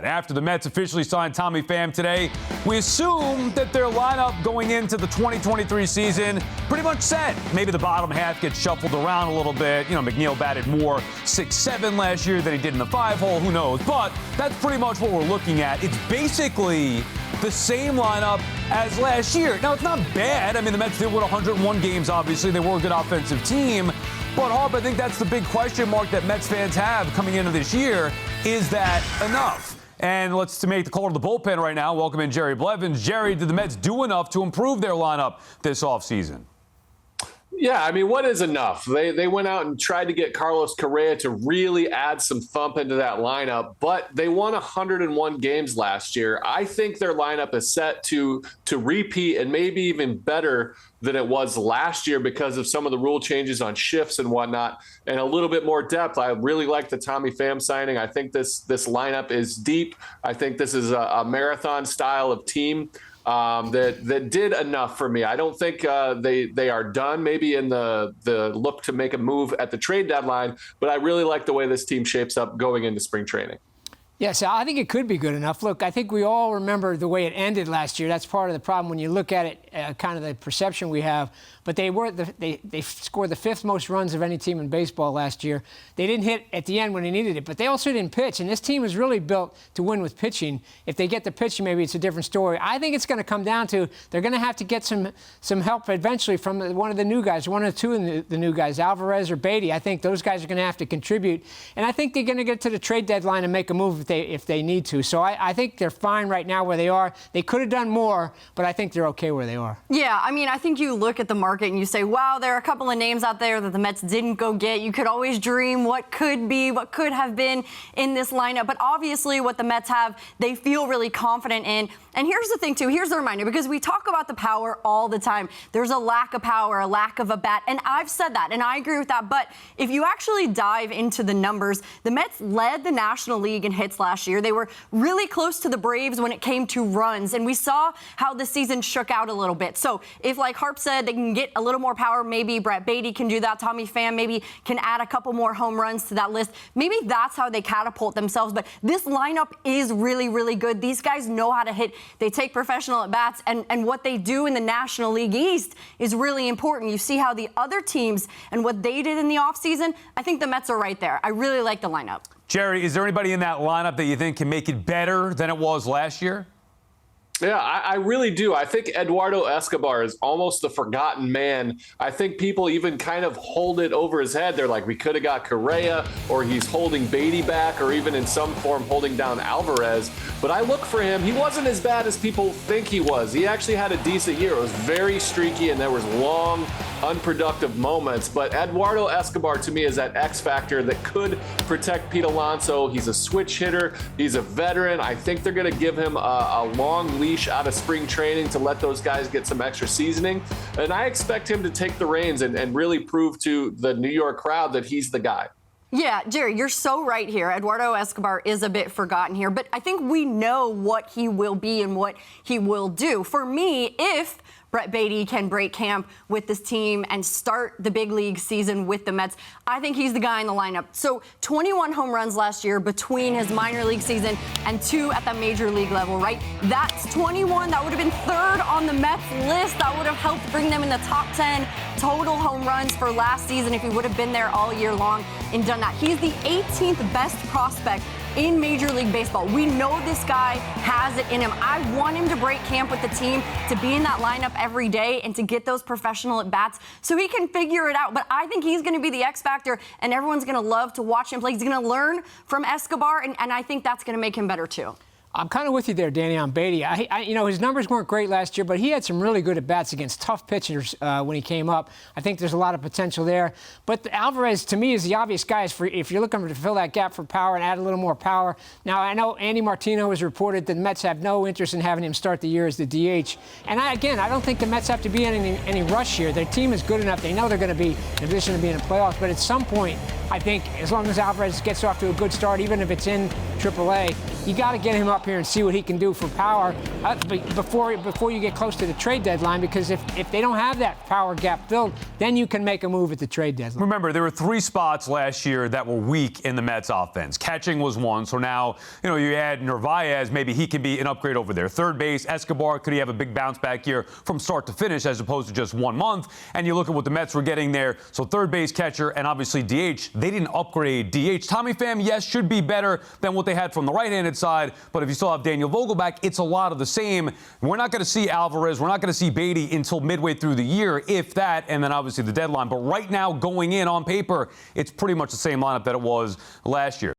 After the Mets officially signed Tommy Pham today, we assume that their lineup going into the 2023 season pretty much set. Maybe the bottom half gets shuffled around a little bit. McNeil batted more 6-7 last year than he did in the 5-hole. Who knows? But that's pretty much what we're looking at. It's basically the same lineup as last year. Now, it's not bad. The Mets did win 101 games, obviously. They were a good offensive team. But, Harper, I think that's the big question mark that Mets fans have coming into this year. Is that enough? And let's make the call to the bullpen right now. Welcome in Jerry Blevins. Jerry, did the Mets do enough to improve their lineup this offseason? Yeah, what is enough? They went out and tried to get Carlos Correa to really add some thump into that lineup, but they won 101 games last year. I think their lineup is set to repeat and maybe even better than it was last year because of some of the rule changes on shifts and whatnot, and a little bit more depth. I really like the Tommy Pham signing. I think this lineup is deep. I think this is a marathon style of team that did enough for me. I don't think they are done maybe in the look to make a move at the trade deadline, but I really like the way this team shapes up going into spring training. Yes, I think it could be good enough. Look, I think we all remember the way it ended last year. That's part of the problem when you look at it, kind of the perception we have. But they scored the 5th most runs of any team in baseball last year. They didn't hit at the end when they needed it, but they also didn't pitch. And this team is really built to win with pitching. If they get the pitching, maybe it's a different story. I think it's going to come down to they're going to have to get some help eventually from one of the new guys, one or two of the new guys, Alvarez or Beatty. I think those guys are going to have to contribute. And I think they're going to get to the trade deadline and make a move if they need to. So I think they're fine right now where they are. They could have done more, but I think they're okay where they are. Yeah, I think you look at the market and you say, wow, there are a couple of names out there that the Mets didn't go get. You could always dream what could be, what could have been in this lineup. But obviously what the Mets have, they feel really confident in. And here's the thing, too. Here's the reminder, because we talk about the power all the time. There's a lack of power, a lack of a bat. And I've said that, and I agree with that. But if you actually dive into the numbers, the Mets led the National League in hits last year. They were really close to the Braves when it came to runs. And we saw how the season shook out a little bit. So if, like Harp said, they can get a little more power, maybe Brett Beatty can do that. Tommy Pham maybe can add a couple more home runs to that list. Maybe that's how they catapult themselves. But this lineup is really, really good. These guys know how to hit. They take professional at-bats, and what they do in the National League East is really important. You see how the other teams and what they did in the offseason, I think the Mets are right there. I really like the lineup. Jerry, is there anybody in that lineup that you think can make it better than it was last year? Yeah, I really do. I think Eduardo Escobar is almost the forgotten man. I think people even kind of hold it over his head. They're like, we could have got Correa, or he's holding Beatty back, or even in some form holding down Alvarez. But I look for him. He wasn't as bad as people think he was. He actually had a decent year. It was very streaky, and there was long, unproductive moments. But Eduardo Escobar, to me, is that X factor that could protect Pete Alonso. He's a switch hitter. He's a veteran. I think they're going to give him a long leash out of spring training to let those guys get some extra seasoning. And I expect him to take the reins and really prove to the New York crowd that he's the guy. Yeah, Jerry, you're so right here. Eduardo Escobar is a bit forgotten here, but I think we know what he will be and what he will do. For me, if Brett Beatty can break camp with this team and start the big league season with the Mets, I think he's the guy in the lineup. So 21 home runs last year between his minor league season and 2 at the major league level, right? That's 21. That would have been 3rd on the Mets list. That would have helped bring them in the top 10 total home runs for last season if he would have been there all year long and done that. He's the 18th best prospect in Major League Baseball. We know this guy has it in him. I want him to break camp with the team, to be in that lineup every day and to get those professional at-bats so he can figure it out. But I think he's going to be the X factor, and everyone's going to love to watch him play. He's going to learn from Escobar, and I think that's going to make him better too. I'm kind of with you there, Dani, on Beatty. His numbers weren't great last year, but he had some really good at-bats against tough pitchers when he came up. I think there's a lot of potential there. But Alvarez, to me, is the obvious guy if you're looking to fill that gap for power and add a little more power. Now, I know Andy Martino has reported that the Mets have no interest in having him start the year as the DH. And I don't think the Mets have to be in any rush here. Their team is good enough. They know they're going to be in a position to be in the playoffs. But at some point, I think as long as Alvarez gets off to a good start, even if it's in AAA, you got to get him up here and see what he can do for power before you get close to the trade deadline, because if they don't have that power gap filled, then you can make a move at the trade deadline. Remember, there were 3 spots last year that were weak in the Mets offense. Catching was one, so now, you add Narvaez, maybe he can be an upgrade over there. Third base, Escobar, could he have a big bounce back here from start to finish as opposed to just 1 month? And you look at what the Mets were getting there. So third base, catcher, and obviously DH. They didn't upgrade DH. Tommy Pham, yes, should be better than what they had from the right-handed side, but if you still have Daniel Vogelback, it's a lot of the same. We're not going to see Alvarez. We're not going to see Beatty until midway through the year, if that, and then obviously the deadline. But right now, going in on paper, it's pretty much the same lineup that it was last year.